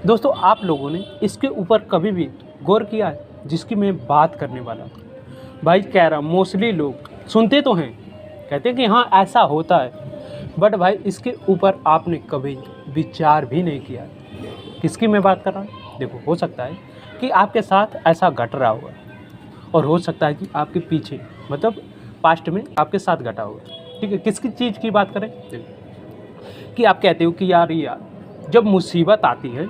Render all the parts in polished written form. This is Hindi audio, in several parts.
दोस्तों आप लोगों ने इसके ऊपर कभी भी गौर किया है जिसकी मैं बात करने वाला हूँ? भाई कह रहा हूँ मोस्टली लोग सुनते तो हैं, कहते हैं कि हाँ ऐसा होता है, बट भाई इसके ऊपर आपने कभी विचार भी नहीं किया। किसकी मैं बात कर रहा हूँ? देखो, हो सकता है कि आपके साथ ऐसा घट रहा होगा और हो सकता है कि आपके पीछे मतलब पास्ट में आपके साथ घटा होगा। ठीक है, किसकी चीज़ की बात करें? देखो कि आप कहते हो कि यार जब मुसीबत आती है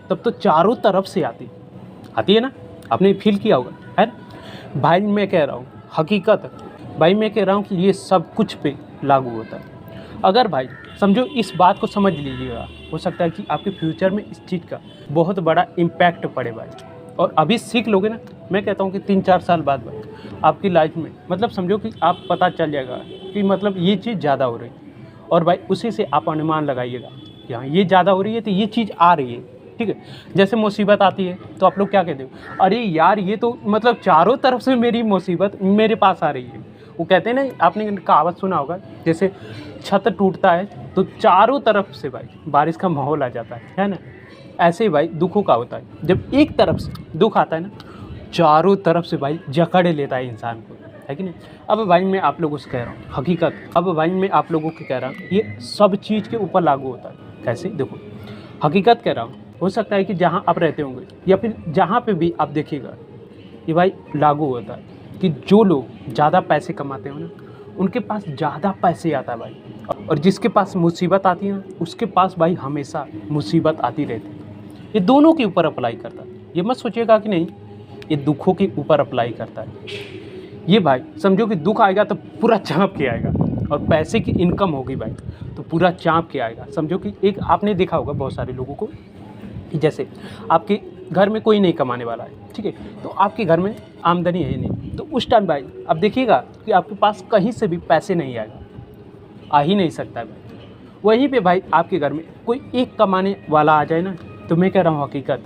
तब तो चारों तरफ से आती है ना, आपने फील किया होगा, है ना? भाई मैं कह रहा हूँ हकीकत, भाई मैं कह रहा हूँ कि ये सब कुछ पे लागू होता है। अगर भाई समझो, इस बात को समझ लीजिएगा, हो सकता है कि आपके फ्यूचर में इस चीज़ का बहुत बड़ा इम्पैक्ट पड़े भाई, और अभी सीख लोगे ना, मैं कहता हूँ कि 3-4 साल बाद भाई आपकी लाइफ में मतलब समझो कि आप पता चल जाएगा कि मतलब ये चीज़ ज़्यादा हो रही है, और भाई उसी से आप अनुमान लगाइएगा कि हाँ ये ज़्यादा हो रही है तो ये चीज़ आ रही है। ठीक है, जैसे मुसीबत आती है तो आप लोग क्या कहते हो? अरे यार ये तो मतलब चारों तरफ से मेरी मुसीबत मेरे पास आ रही है। वो कहते हैं ना, आपने कहावत सुना होगा, जैसे छत टूटता है तो चारों तरफ से भाई बारिश का माहौल आ जाता है ना? ऐसे ही भाई दुखों का होता है, जब एक तरफ से दुख आता है ना, चारों तरफ से भाई जकड़ लेता है इंसान को, है कि नहीं? अब भाई मैं आप लोगों से कह रहा हूँ हकीकत, अब भाई मैं आप लोगों को कह रहा हूँ ये सब चीज़ के ऊपर लागू होता है। कैसे? देखो, हकीकत कह रहा हूँ, हो सकता है कि जहाँ आप रहते होंगे या फिर जहाँ पे भी आप देखिएगा, ये भाई लागू होता है कि जो लोग ज़्यादा पैसे कमाते हो ना, उनके पास ज़्यादा पैसे आता है भाई, और जिसके पास मुसीबत आती है ना, उसके पास भाई हमेशा मुसीबत आती रहती है। ये दोनों के ऊपर अप्लाई करता है। ये मत सोचिएगा कि नहीं, ये दुखों के ऊपर अप्लाई करता है। ये भाई समझो कि दुख आएगा तो पूरा चाँप के आएगा, और पैसे की इनकम होगी भाई तो पूरा चाँप के आएगा। समझो कि एक आपने देखा होगा बहुत सारे लोगों को कि जैसे आपके घर में कोई नहीं कमाने वाला है, ठीक है, तो आपके घर में आमदनी है नहीं, तो उस टाइम भाई अब देखिएगा कि आपके पास कहीं से भी पैसे नहीं आएगा, आ ही नहीं सकता है भाई। वहीं पे भाई आपके घर में कोई एक कमाने वाला आ जाए ना, तो मैं कह रहा हूँ हकीकत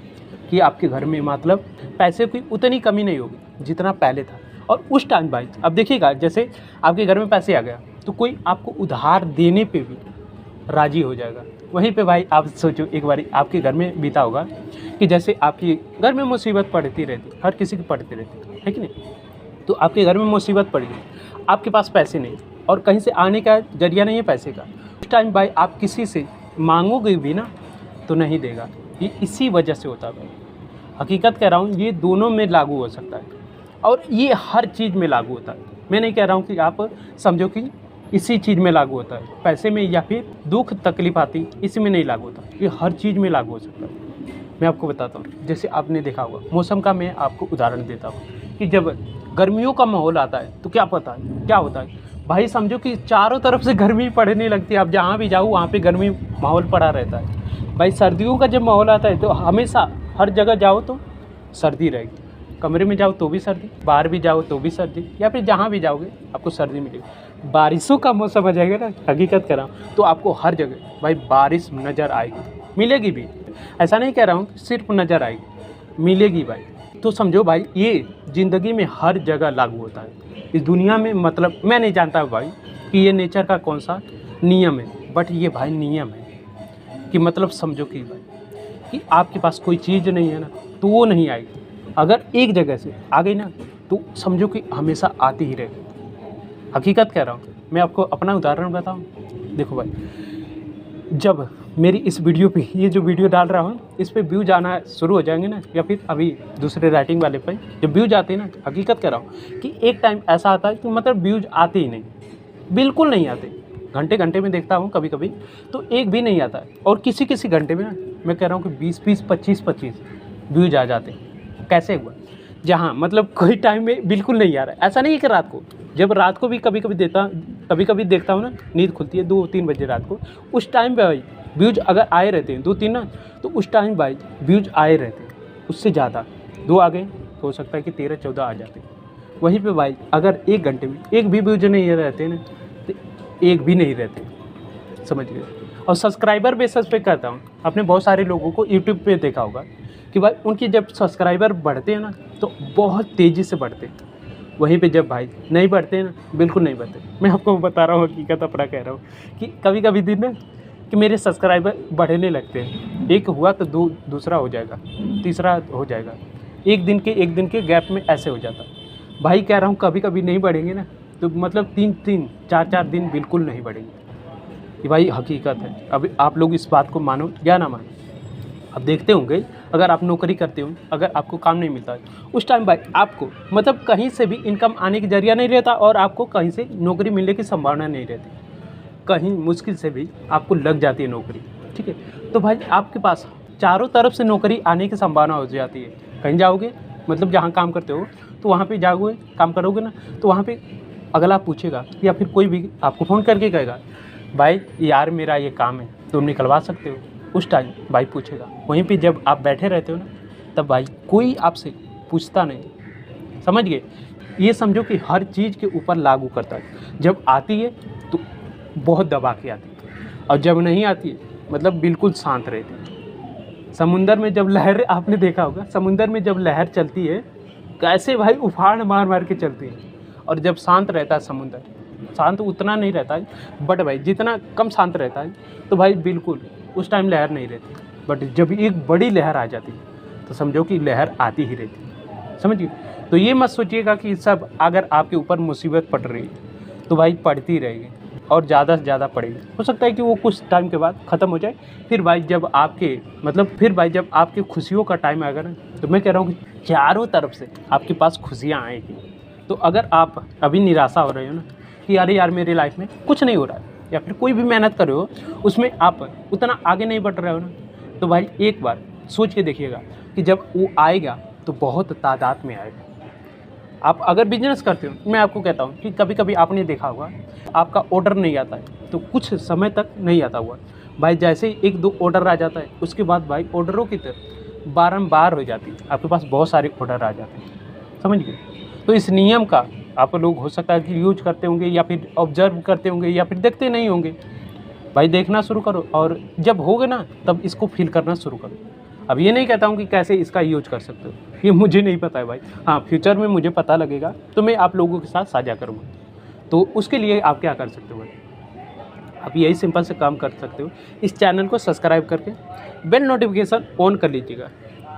कि आपके घर में मतलब पैसे की उतनी कमी नहीं होगी जितना पहले था। और उस टाइम भाई अब देखिएगा, जैसे आपके घर में पैसे आ गया तो कोई आपको उधार देने पे भी राज़ी हो जाएगा। वहीं पे भाई आप सोचो, एक बारी आपके घर में बीता होगा कि जैसे आपके घर में मुसीबत पड़ती रहती, हर किसी की पड़ती रहती है कि नहीं? तो आपके घर में मुसीबत पड़ गई, आपके पास पैसे नहीं और कहीं से आने का जरिया नहीं है पैसे का, उस टाइम भाई आप किसी से मांगोगे भी ना तो नहीं देगा। ये इसी वजह से होता है भाई, हकीकत कह रहा हूँ, ये दोनों में लागू हो सकता है और ये हर चीज़ में लागू होता है। मैं नहीं कह रहा हूँ कि आप समझो कि इसी चीज़ में लागू होता है, पैसे में या फिर दुख तकलीफ आती इसी में नहीं लागू होता, ये हर चीज़ में लागू हो सकता है। मैं आपको बताता हूँ, जैसे आपने देखा होगा मौसम का, मैं आपको उदाहरण देता हूँ कि जब गर्मियों का माहौल आता है तो क्या पता है क्या होता है भाई, समझो कि चारों तरफ से गर्मी पड़ने लगती है। आप जहाँ भी जाओ वहाँ पे गर्मी माहौल पड़ा रहता है भाई। सर्दियों का जब माहौल आता है तो हमेशा हर जगह जाओ तो सर्दी रहेगी, कमरे में जाओ तो भी सर्दी, बाहर भी जाओ तो भी सर्दी, या फिर जहाँ भी जाओगे आपको सर्दी मिलेगी। बारिशों का मौसम आ जाएगा ना, हकीकत कर रहा हूँ, तो आपको हर जगह भाई बारिश नज़र आएगी, मिलेगी भी। ऐसा नहीं कह रहा हूँ सिर्फ नज़र आएगी, मिलेगी भाई। तो समझो भाई ये ज़िंदगी में हर जगह लागू होता है इस दुनिया में। मतलब मैं नहीं जानता भाई कि ये नेचर का कौन सा नियम है, बट ये भाई नियम है कि मतलब समझो कि भाई कि आपके पास कोई चीज़ नहीं है ना तो वो नहीं आएगी, अगर एक जगह से आ गई ना तो समझो कि हमेशा आती ही रहेगी। हकीकत कह रहा हूँ, मैं आपको अपना उदाहरण बताऊँ। देखो भाई, जब मेरी इस वीडियो पे, ये जो वीडियो डाल रहा हूँ इस पे व्यूज आना शुरू हो जाएंगे ना, या फिर अभी दूसरे राइटिंग वाले पे जब व्यूज आते हैं ना, हकीकत कह रहा हूँ कि एक टाइम ऐसा आता है कि मतलब व्यूज आते ही नहीं, बिल्कुल नहीं आते। घंटे घंटे में देखता हूँ कभी कभी तो एक भी नहीं आता है, और किसी किसी घंटे में ना मैं कह रहा हूँ कि 20-20 25-25 व्यूज आ जाते हैं। कैसे हुआ? जहाँ मतलब कोई टाइम में बिल्कुल नहीं आ रहा है। ऐसा नहीं है कि रात को, जब रात को भी कभी कभी देखता हूँ ना, नींद खुलती है 2-3 बजे रात को, उस टाइम पे भाई व्यूज अगर आए रहते हैं 2-3 ना, तो उस टाइम भाई व्यूज आए रहते हैं, उससे ज़्यादा 2 आ गए तो हो सकता है कि 13-14 आ जाते हैं। वहीं पे भाई अगर 1 घंटे में एक भी व्यूज नहीं रहते ना तो एक भी नहीं रहते, समझ गए। और सब्सक्राइबर बेसिस पे कहता हूँ, आपने बहुत सारे लोगों को यूट्यूब पे देखा होगा कि भाई उनकी जब सब्सक्राइबर बढ़ते हैं ना तो बहुत तेज़ी से बढ़ते हैं, वहीं पे जब भाई नहीं बढ़ते हैं ना, बिल्कुल नहीं बढ़ते। मैं आपको बता रहा हूँ, हकीकत अपना कह रहा हूँ कि कभी कभी दिन ना कि मेरे सब्सक्राइबर बढ़ने लगते हैं। एक हुआ तो दूसरा हो जाएगा, तीसरा हो जाएगा, एक दिन के गैप में ऐसे हो जाता। भाई कह रहा हूँ कभी कभी नहीं बढ़ेंगे ना तो मतलब 3-3 4-4 दिन बिल्कुल नहीं बढ़ेंगे। ये भाई हकीकत है। अब आप लोग इस बात को मानो या ना मानो। अब देखते होंगे अगर आप नौकरी करते हो, अगर आपको काम नहीं मिलता है उस टाइम भाई आपको मतलब कहीं से भी इनकम आने की जरिया नहीं रहता और आपको कहीं से नौकरी मिलने की संभावना नहीं रहती। कहीं मुश्किल से भी आपको लग जाती है नौकरी, ठीक है। तो भाई आपके पास चारों तरफ से नौकरी आने की संभावना हो जाती है। कहीं जाओगे मतलब जहाँ काम करते हो तो वहाँ पे जाओगे, काम करोगे ना, तो वहाँ पे अगला पूछेगा या फिर कोई भी आपको फ़ोन करके कहेगा भाई यार मेरा ये काम है तुम निकलवा सकते हो। उस टाइम भाई पूछेगा। वहीं पे जब आप बैठे रहते हो ना तब भाई कोई आपसे पूछता नहीं, समझ गए। ये समझो कि हर चीज़ के ऊपर लागू करता है। जब आती है तो बहुत दबा के आती है और जब नहीं आती है मतलब बिल्कुल शांत रहती है। समुंदर में जब लहर, आपने देखा होगा समुंदर में जब लहर चलती है कैसे भाई उफान मार मार के चलती है, और जब शांत रहता है समुंदर, शांत उतना नहीं रहता है बट भाई जितना कम शांत रहता है तो भाई बिल्कुल उस टाइम लहर नहीं रहती। बट जब एक बड़ी लहर आ जाती है तो समझो कि लहर आती ही रहती है, समझिए। तो ये मत सोचिएगा कि सब अगर आपके ऊपर मुसीबत पड़ रही है तो भाई पड़ती रहेगी और ज़्यादा से ज़्यादा पड़ेगी। हो सकता है कि वो कुछ टाइम के बाद ख़त्म हो जाए। फिर भाई जब आपके खुशियों का टाइम आएगा ना तो मैं कह रहा हूँ कि चारों तरफ से आपके पास खुशियाँ आएगी। तो अगर आप अभी निराशा हो रहे हो ना कि अरे यार मेरे लाइफ में कुछ नहीं हो रहा है, या फिर कोई भी मेहनत कर रहे हो उसमें आप उतना आगे नहीं बढ़ रहे हो ना, तो भाई एक बार सोच के देखिएगा कि जब वो आएगा तो बहुत तादाद में आएगा। आप अगर बिजनेस करते हो, मैं आपको कहता हूँ कि कभी कभी आपने देखा होगा आपका ऑर्डर नहीं आता है तो कुछ समय तक नहीं आता हुआ भाई, जैसे ही 1-2 ऑर्डर आ जाता है उसके बाद भाई ऑर्डरों की तरफ बारंबार हो जाती है, आपके पास बहुत सारे ऑर्डर आ जाते हैं, समझ गए। तो इस नियम का आप लोग हो सकता है कि यूज करते होंगे या फिर ऑब्जर्व करते होंगे या फिर देखते नहीं होंगे। भाई देखना शुरू करो और जब होगे ना तब इसको फील करना शुरू करो। अब ये नहीं कहता हूँ कि कैसे इसका यूज कर सकते हो, ये मुझे नहीं पता है भाई। हाँ, फ्यूचर में मुझे पता लगेगा तो मैं आप लोगों के साथ साझा करूँगा। तो उसके लिए आप क्या कर सकते हो भाई, आप यही सिंपल से काम कर सकते हो, इस चैनल को सब्सक्राइब करके बेल नोटिफिकेशन ऑन कर लीजिएगा,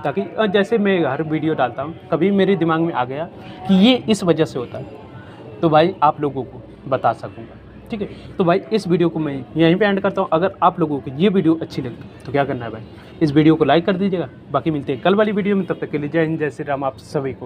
ताकि जैसे मैं हर वीडियो डालता हूँ कभी मेरे दिमाग में आ गया कि ये इस वजह से होता है तो भाई आप लोगों को बता सकूँगा, ठीक है। तो भाई इस वीडियो को मैं यहीं पे एंड करता हूँ। अगर आप लोगों को ये वीडियो अच्छी लगी तो क्या करना है भाई, इस वीडियो को लाइक कर दीजिएगा। बाकी मिलते हैं कल वाली वीडियो में, तब तक के लिए जय हिंद, जय श्री राम आप सभी को।